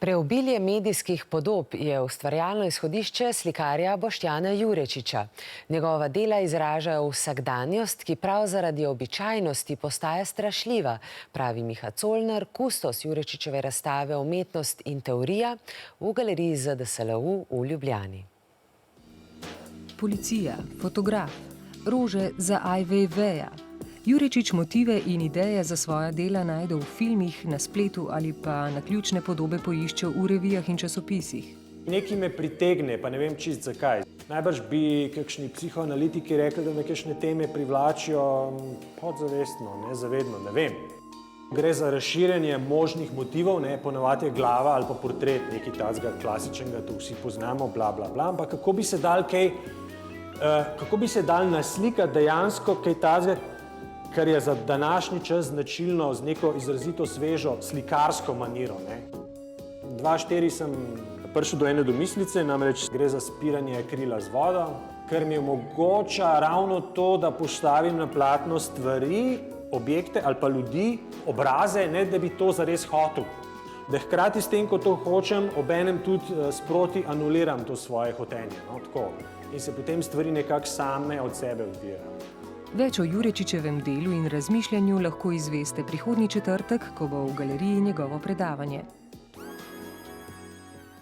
Preobilje medijskih podob je ustvarjalno izhodišče slikarja Boštjana Jurečiča. Njegova dela izražajo vsakdanjost, ki prav zaradi običajnosti postaja strašljiva, pravi Miha Colnar, kustos Jurečičeve razstave Umetnost in teorija v galeriji ZDSLU v Ljubljani. Policija, fotograf, rože za Ai Weiweja. Jurečič motive in ideje za svoja dela najde v filmih, na spletu ali pa naključne podobe poišče v revijah in časopisih. Nekaj me pritegne, pa ne vem čist zakaj. Najbrž bi kakšni psihoanalitiki rekli, da me kakšne teme privlačijo podzavestno, nezavedno, ne vem. Gre za razširjanje možnih motivov, ponavadi je glava ali pa portret nekaj takega klasičnega, to vsi poznamo, bla, bla, bla, ampak kako bi se dal naslikati dejansko kaj takega, kar je za današnji čas značilno z neko izrazito svežo slikarsko maniro. 2004 sem prišel do ene domislice, namreč gre za spiranje akrila z vodo, kar mi omogoča ravno to, da postavim na platno stvari, objekte ali pa ljudi, obraze, ne da bi to zares hotel. Da hkrati s tem, ko to hočem, obenem tudi sproti anuliram to svoje hotenje. In se potem stvari nekako same od sebe odvirajo. Več o Jurečičevem delu in razmišljanju lahko izveste prihodnji četrtek, ko bo v galeriji njegovo predavanje.